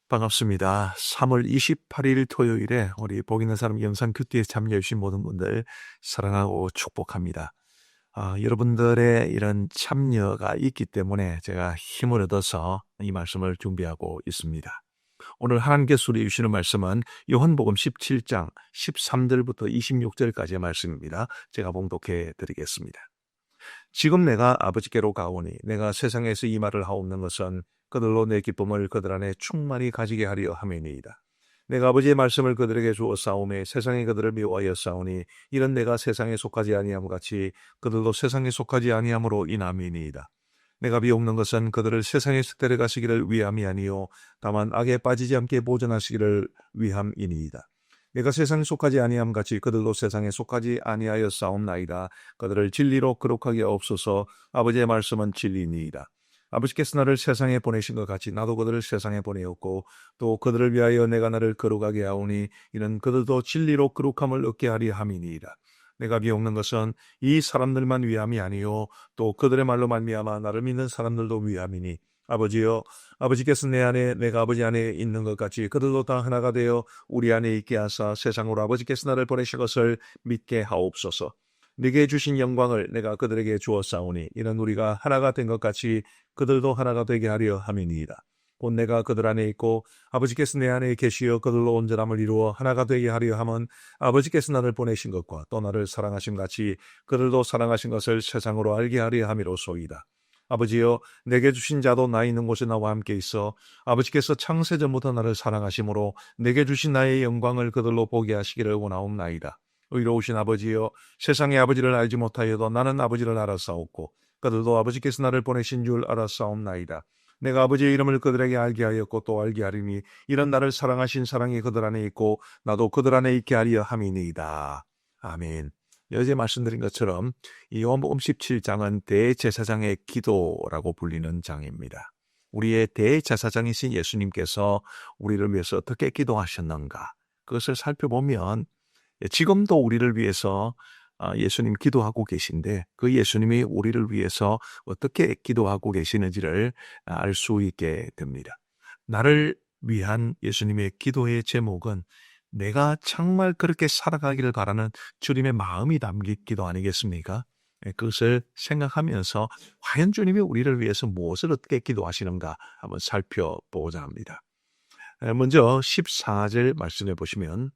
반갑습니다. 3월 28일 토요일에 우리 복 있는 사람 영상 큐티에 참여해 주신 모든 분들 사랑하고 축복합니다. 여러분들의 이런 참여가 있기 때문에 제가 힘을 얻어서 이 말씀을 준비하고 있습니다. 오늘 하나님께서 우리 주시는 말씀은 요한복음 17장 13절부터 26절까지의 말씀입니다. 제가 봉독해 드리겠습니다. 지금 내가 아버지께로 가오니 내가 세상에서 이 말을 하옵는 것은 그들로 내 기쁨을 그들 안에 충만히 가지게 하려 함이니이다. 내가 아버지의 말씀을 그들에게 주어 싸우매 세상이 그들을 미워하여 싸우니 이런 내가 세상에 속하지 아니함 같이 그들도 세상에 속하지 아니함으로 인함이니이다. 내가 비옵는 것은 그들을 세상에서 데려가시기를 위함이 아니요 다만 악에 빠지지 않게 보존하시기를 위함이니이다. 내가 세상에 속하지 아니함 같이 그들도 세상에 속하지 아니하여 싸움나이다. 그들을 진리로 거룩하게 없소서. 아버지의 말씀은 진리니이다. 아버지께서 나를 세상에 보내신 것 같이 나도 그들을 세상에 보내었고 또 그들을 위하여 내가 나를 거룩하게 하오니 이는 그들도 진리로 거룩함을 얻게 하리 함이니이다. 내가 비옵는 것은 이 사람들만 위함이 아니요 또 그들의 말로 말미암아 나를 믿는 사람들도 위함이니 아버지여 아버지께서 내 안에 내가 아버지 안에 있는 것 같이 그들도 다 하나가 되어 우리 안에 있게 하사 세상으로 아버지께서 나를 보내신 것을 믿게 하옵소서. 네게 주신 영광을 내가 그들에게 주었사오니 이는 우리가 하나가 된 것 같이 그들도 하나가 되게 하려 함이니이다. 곧 내가 그들 안에 있고 아버지께서 내 안에 계시어 그들로 온전함을 이루어 하나가 되게 하려 함은 아버지께서 나를 보내신 것과 또 나를 사랑하심 같이 그들도 사랑하신 것을 세상으로 알게 하려 함이로소이다. 아버지여 내게 주신 자도 나 있는 곳에 나와 함께 있어 아버지께서 창세전부터 나를 사랑하심으로 내게 주신 나의 영광을 그들로 보게 하시기를 원하옵나이다. 의로우신 아버지여 세상의 아버지를 알지 못하여도 나는 아버지를 알았사옵고 그들도 아버지께서 나를 보내신 줄 알았사옵나이다. 내가 아버지의 이름을 그들에게 알게 하였고 또 알게 하리니 이런 나를 사랑하신 사랑이 그들 안에 있고 나도 그들 안에 있게 하려 함이니이다. 아멘. 어제 말씀드린 것처럼 이 요한복음 17장은 대제사장의 기도라고 불리는 장입니다. 우리의 대제사장이신 예수님께서 우리를 위해서 어떻게 기도하셨는가 그것을 살펴보면 지금도 우리를 위해서 예수님 기도하고 계신데 그 예수님이 우리를 위해서 어떻게 기도하고 계시는지를 알 수 있게 됩니다. 나를 위한 예수님의 기도의 제목은 내가 정말 그렇게 살아가기를 바라는 주님의 마음이 담긴 기도 아니겠습니까? 그것을 생각하면서 과연 주님이 우리를 위해서 무엇을 어떻게 기도하시는가 한번 살펴보고자 합니다. 먼저 14절 말씀해 보시면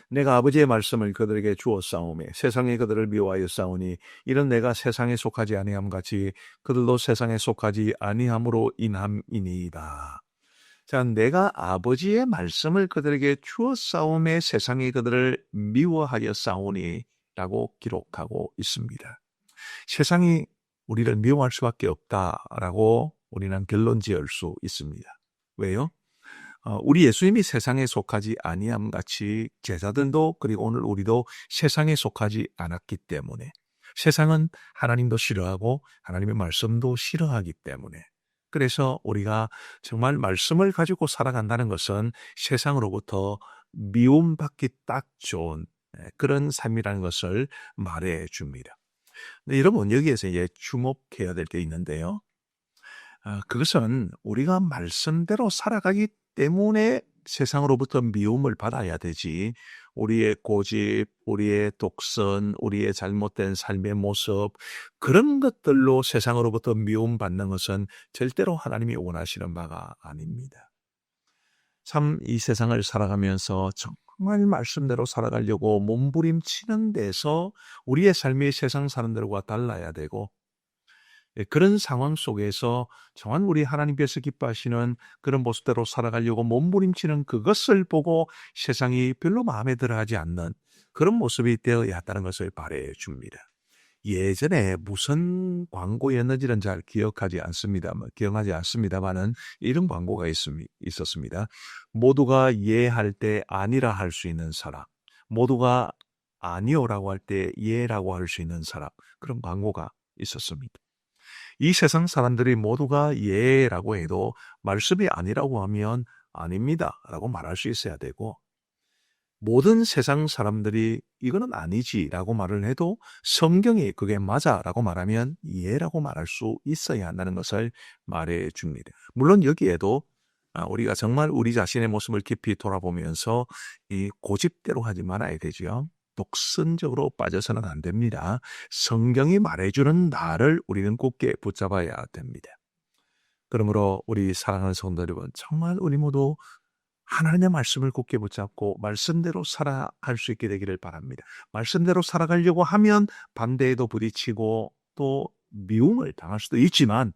내가 아버지의 말씀을 그들에게 주었사오매 세상에 그들을 미워하여 싸우니 이런 내가 세상에 속하지 아니함 같이 그들도 세상에 속하지 아니함으로 인함이니이다. 자, 내가 아버지의 말씀을 그들에게 주었사오매 세상에 그들을 미워하여 싸우니 라고 기록하고 있습니다. 세상이 우리를 미워할 수밖에 없다라고 우리는 결론 지을 수 있습니다. 왜요? 우리 예수님이 세상에 속하지 아니함 같이 제자들도 그리고 오늘 우리도 세상에 속하지 않았기 때문에 세상은 하나님도 싫어하고 하나님의 말씀도 싫어하기 때문에 그래서 우리가 정말 말씀을 가지고 살아간다는 것은 세상으로부터 미움받기 딱 좋은 그런 삶이라는 것을 말해 줍니다. 근데 여러분 여기에서 이제 주목해야 될 게 있는데요. 그것은 우리가 말씀대로 살아가기 때문에 세상으로부터 미움을 받아야 되지 우리의 고집, 우리의 독선, 우리의 잘못된 삶의 모습 그런 것들로 세상으로부터 미움받는 것은 절대로 하나님이 원하시는 바가 아닙니다. 참 이 세상을 살아가면서 정말 말씀대로 살아가려고 몸부림치는 데서 우리의 삶이 세상 사람들과 달라야 되고 그런 상황 속에서 정말 우리 하나님께서 기뻐하시는 그런 모습대로 살아가려고 몸부림치는 그것을 보고 세상이 별로 마음에 들어하지 않는 그런 모습이 되어야 한다는 것을 바라해 줍니다. 예전에 무슨 광고였는지는 잘 기억하지 않습니다만은 이런 광고가 있었습니다. 모두가 예할 때 아니라 할 수 있는 사람, 모두가 아니오라고 할 때 예라고 할 수 있는 사람 그런 광고가 있었습니다. 이 세상 사람들이 모두가 예라고 해도 말씀이 아니라고 하면 아닙니다 라고 말할 수 있어야 되고 모든 세상 사람들이 이거는 아니지라고 말을 해도 성경이 그게 맞아라고 말하면 예라고 말할 수 있어야 한다는 것을 말해 줍니다. 물론 여기에도 우리가 정말 우리 자신의 모습을 깊이 돌아보면서 이 고집대로 하지 말아야 되죠. 독선적으로 빠져서는 안 됩니다. 성경이 말해주는 나를 우리는 굳게 붙잡아야 됩니다. 그러므로 우리 사랑하는 성도 여러분, 정말 우리 모두 하나님의 말씀을 굳게 붙잡고 말씀대로 살아갈 수 있게 되기를 바랍니다. 말씀대로 살아가려고 하면 반대에도 부딪히고 또 미움을 당할 수도 있지만,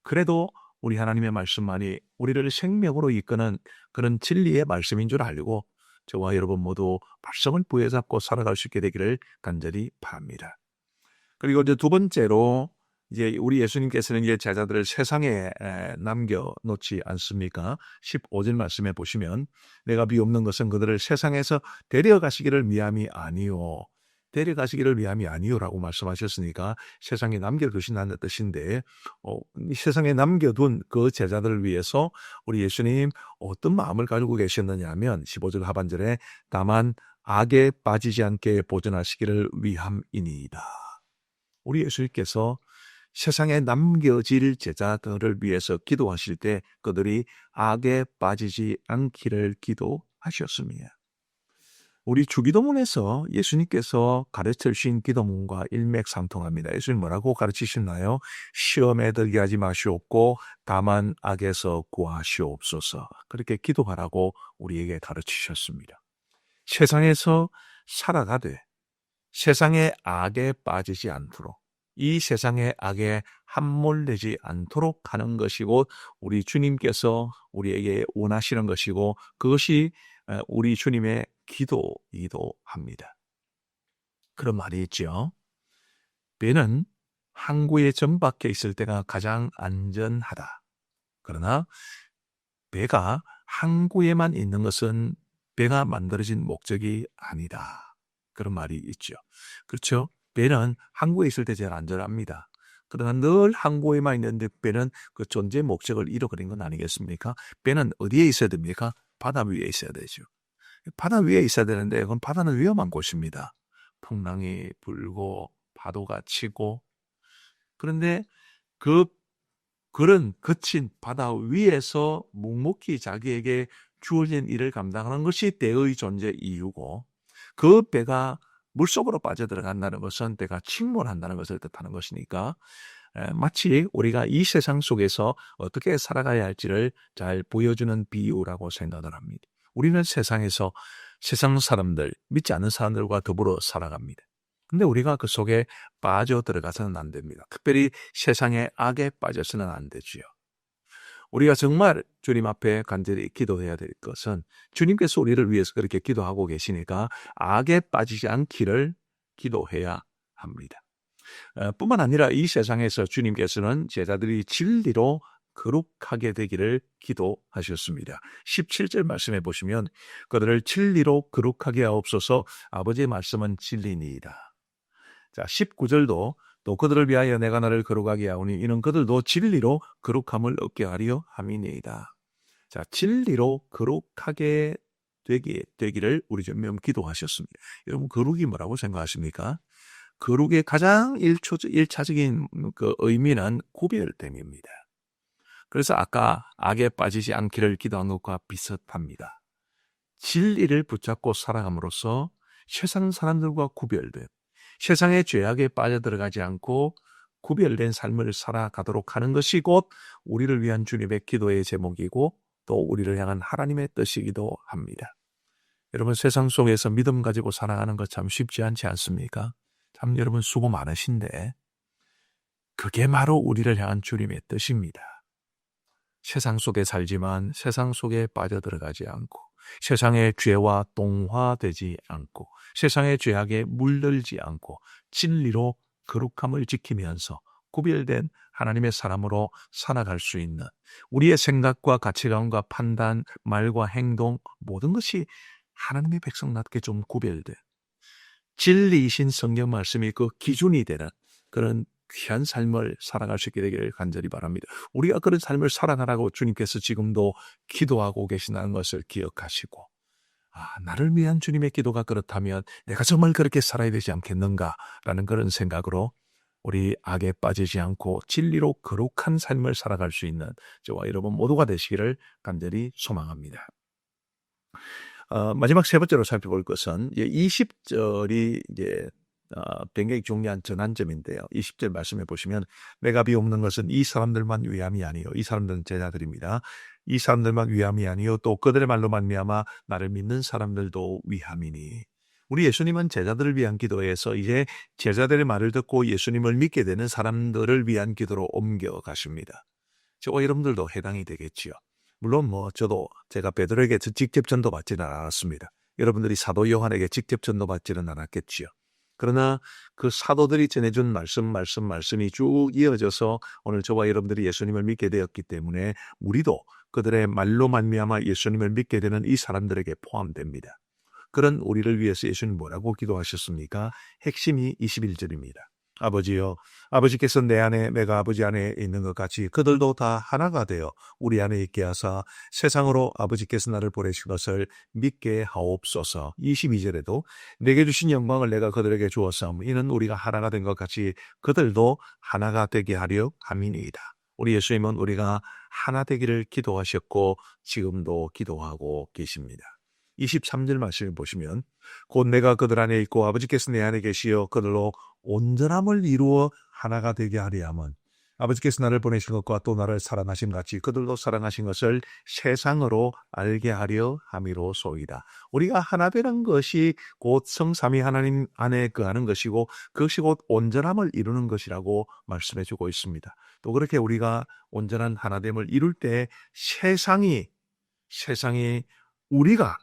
그래도 우리 하나님의 말씀만이 우리를 생명으로 이끄는 그런 진리의 말씀인 줄 알고 저와 여러분 모두 말씀을 부여잡고 살아갈 수 있게 되기를 간절히 바랍니다. 그리고 이제 두 번째로, 이제 우리 예수님께서는 이제 제자들을 세상에 남겨놓지 않습니까? 15절 말씀에 보시면 내가 비옵는 것은 그들을 세상에서 데려가시기를 위함이 아니요. 데려가시기를 위함이 아니요라고 말씀하셨으니까 세상에 남겨두신다는 뜻인데, 이 세상에 남겨둔 그 제자들을 위해서 우리 예수님 어떤 마음을 가지고 계셨느냐 하면 15절 하반절에 다만 악에 빠지지 않게 보존하시기를 위함이니이다. 우리 예수님께서 세상에 남겨질 제자들을 위해서 기도하실 때 그들이 악에 빠지지 않기를 기도하셨습니다. 우리 주기도문에서 예수님께서 가르쳐 주신 기도문과 일맥상통합니다. 예수님 뭐라고 가르치셨나요? 시험에 들게 하지 마시옵고 다만 악에서 구하시옵소서. 그렇게 기도하라고 우리에게 가르치셨습니다. 세상에서 살아가되 세상의 악에 빠지지 않도록, 이 세상의 악에 함몰되지 않도록 하는 것이고 우리 주님께서 우리에게 원하시는 것이고 그것이 우리 주님의 기도이기도 합니다. 그런 말이 있죠. 배는 항구에 정박해 있을 때가 가장 안전하다. 그러나 배가 항구에만 있는 것은 배가 만들어진 목적이 아니다. 그런 말이 있죠. 그렇죠? 배는 항구에 있을 때 제일 안전합니다. 그러나 늘 항구에만 있는데 배는 그 존재 목적을 잃어버린 건 아니겠습니까? 배는 어디에 있어야 됩니까? 바다 위에 있어야 되죠. 바다 위에 있어야 되는데 그건 바다는 위험한 곳입니다. 풍랑이 불고 파도가 치고, 그런데 그런 거친 바다 위에서 묵묵히 자기에게 주어진 일을 감당하는 것이 배의 존재 이유고, 그 배가 물속으로 빠져들어간다는 것은 배가 침몰한다는 것을 뜻하는 것이니까 마치 우리가 이 세상 속에서 어떻게 살아가야 할지를 잘 보여주는 비유라고 생각을 합니다. 우리는 세상에서 세상 사람들, 믿지 않는 사람들과 더불어 살아갑니다. 근데 우리가 그 속에 빠져 들어가서는 안 됩니다. 특별히 세상의 악에 빠져서는 안 되지요. 우리가 정말 주님 앞에 간절히 기도해야 될 것은, 주님께서 우리를 위해서 그렇게 기도하고 계시니까 악에 빠지지 않기를 기도해야 합니다. 뿐만 아니라 이 세상에서 주님께서는 제자들이 진리로 거룩하게 되기를 기도하셨습니다. 17절 말씀해 보시면 그들을 진리로 거룩하게 하옵소서, 아버지의 말씀은 진리니이다. 자, 19절도 또 그들을 위하여 내가 나를 거룩하게 하오니 이는 그들도 진리로 거룩함을 얻게 하려 함이니이다. 자, 진리로 거룩하게 되기를 우리 주님 기도하셨습니다. 여러분, 거룩이 뭐라고 생각하십니까? 거룩의 가장 1차적인 그 의미는 구별됨입니다. 그래서 아까 악에 빠지지 않기를 기도한 것과 비슷합니다. 진리를 붙잡고 살아감으로써 세상 사람들과 구별된, 세상의 죄악에 빠져들어가지 않고 구별된 삶을 살아가도록 하는 것이 곧 우리를 위한 주님의 기도의 제목이고 또 우리를 향한 하나님의 뜻이기도 합니다. 여러분, 세상 속에서 믿음 가지고 살아가는 것 참 쉽지 않지 않습니까? 참 여러분 수고 많으신데 그게 바로 우리를 향한 주님의 뜻입니다. 세상 속에 살지만 세상 속에 빠져들어가지 않고 세상의 죄와 동화되지 않고 세상의 죄악에 물들지 않고 진리로 거룩함을 지키면서 구별된 하나님의 사람으로 살아갈 수 있는, 우리의 생각과 가치관과 판단, 말과 행동 모든 것이 하나님의 백성답게 좀 구별된 진리이신 성경 말씀이 그 기준이 되는 그런 귀한 삶을 살아갈 수 있게 되기를 간절히 바랍니다. 우리가 그런 삶을 살아가라고 주님께서 지금도 기도하고 계시다는 것을 기억하시고, 나를 위한 주님의 기도가 그렇다면 내가 정말 그렇게 살아야 되지 않겠는가라는 그런 생각으로 우리 악에 빠지지 않고 진리로 거룩한 삶을 살아갈 수 있는 저와 여러분 모두가 되시기를 간절히 소망합니다. 마지막 세 번째로 살펴볼 것은 20절이 이제 굉장히 중요한 전환점인데요. 20절 말씀해 보시면 내가 비옵는 것은 이 사람들만 위함이 아니요. 이 사람들은 제자들입니다. 이 사람들만 위함이 아니요. 또 그들의 말로 말미암아 나를 믿는 사람들도 위함이니. 우리 예수님은 제자들을 위한 기도에서 이제 제자들의 말을 듣고 예수님을 믿게 되는 사람들을 위한 기도로 옮겨가십니다. 저와 여러분들도 해당이 되겠지요. 물론 저도 제가 베드로에게 직접 전도받지는 않았습니다. 여러분들이 사도 요한에게 직접 전도받지는 않았겠지요. 그러나 그 사도들이 전해준 말씀이 쭉 이어져서 오늘 저와 여러분들이 예수님을 믿게 되었기 때문에 우리도 그들의 말로 말미암아 예수님을 믿게 되는 이 사람들에게 포함됩니다. 그런 우리를 위해서 예수님 뭐라고 기도하셨습니까? 핵심이 21절입니다. 아버지여, 아버지께서 내 안에 내가 아버지 안에 있는 것 같이 그들도 다 하나가 되어 우리 안에 있게 하사 세상으로 아버지께서 나를 보내신 것을 믿게 하옵소서. 22절에도 내게 주신 영광을 내가 그들에게 주었사오니 이는 우리가 하나가 된 것 같이 그들도 하나가 되게 하려 함이니이다. 우리 예수님은 우리가 하나 되기를 기도하셨고 지금도 기도하고 계십니다. 23절 말씀을 보시면 곧 내가 그들 안에 있고 아버지께서 내 안에 계시어 그들로 온전함을 이루어 하나가 되게 하리 함은 아버지께서 나를 보내신 것과 또 나를 사랑하신 같이 그들도 사랑하신 것을 세상으로 알게 하려 함이로소이다. 우리가 하나 되는 것이 곧 성삼위 하나님 안에 거하는 것이고 그것이 곧 온전함을 이루는 것이라고 말씀해 주고 있습니다. 또 그렇게 우리가 온전한 하나됨을 이룰 때 세상이 우리가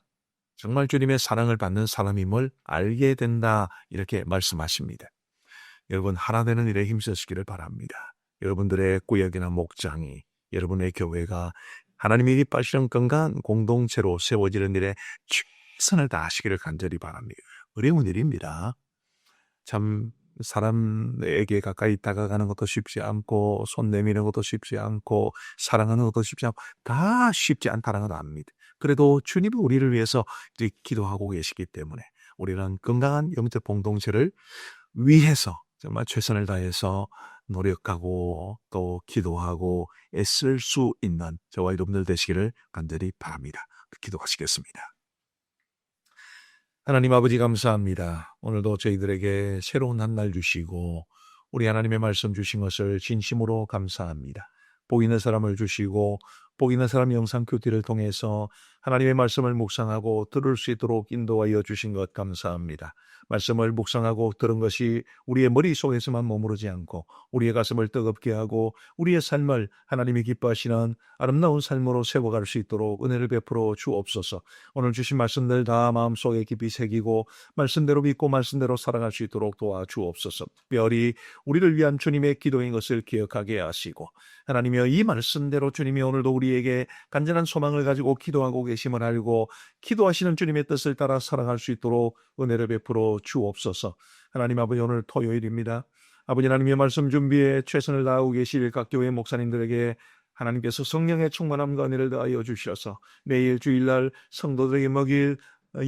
정말 주님의 사랑을 받는 사람임을 알게 된다 이렇게 말씀하십니다. 여러분 하나 되는 일에 힘쓰시기를 바랍니다. 여러분들의 구역이나 목장이 여러분의 교회가 하나님이 기뻐하시는 건강한 공동체로 세워지는 일에 최선을 다하시기를 간절히 바랍니다. 어려운 일입니다. 참 사람에게 가까이 다가가는 것도 쉽지 않고 손 내미는 것도 쉽지 않고 사랑하는 것도 쉽지 않고 다 쉽지 않다는 걸 압니다. 그래도 주님이 우리를 위해서 기도하고 계시기 때문에 우리는 건강한 영적 공동체를 위해서 정말 최선을 다해서 노력하고 또 기도하고 애쓸 수 있는 저와 여러분들 되시기를 간절히 바랍니다. 기도하시겠습니다. 하나님 아버지 감사합니다. 오늘도 저희들에게 새로운 한 날 주시고 우리 하나님의 말씀 주신 것을 진심으로 감사합니다. 복 있는 사람을 주시고 복 있는 사람 영상 큐티를 통해서 하나님의 말씀을 묵상하고 들을 수 있도록 인도하여 주신 것 감사합니다. 말씀을 묵상하고 들은 것이 우리의 머릿속에서만 머무르지 않고 우리의 가슴을 뜨겁게 하고 우리의 삶을 하나님이 기뻐하시는 아름다운 삶으로 세워갈 수 있도록 은혜를 베풀어 주옵소서. 오늘 주신 말씀들 다 마음속에 깊이 새기고 말씀대로 믿고 말씀대로 살아갈 수 있도록 도와주옵소서. 특별히 우리를 위한 주님의 기도인 것을 기억하게 하시고 하나님이여 이 말씀대로 주님이 오늘도 우리에게 간절한 소망을 가지고 기도하고 계심을 알고 기도하시는 주님의 뜻을 따라 살아갈 수 있도록 은혜를 베풀어 주옵소서. 하나님 아버지 오늘 토요일입니다. 아버지 하나님의 말씀 준비에 최선을 다하고 계실 각 교회 목사님들에게 하나님께서 성령의 충만함과 은혜를 더하여 주셔서 내일 주일날 성도들에게 먹일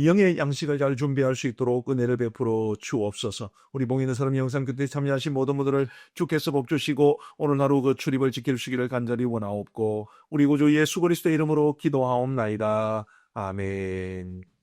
영의 양식을 잘 준비할 수 있도록 은혜를 베풀어 주옵소서. 우리 복 있는 사람 영상 그때 참여하신 모든 분들을 주께서 복 주시고 오늘 하루 그 출입을 지켜주시기를 간절히 원하옵고 우리 구주 예수 그리스도의 이름으로 기도하옵나이다. 아멘.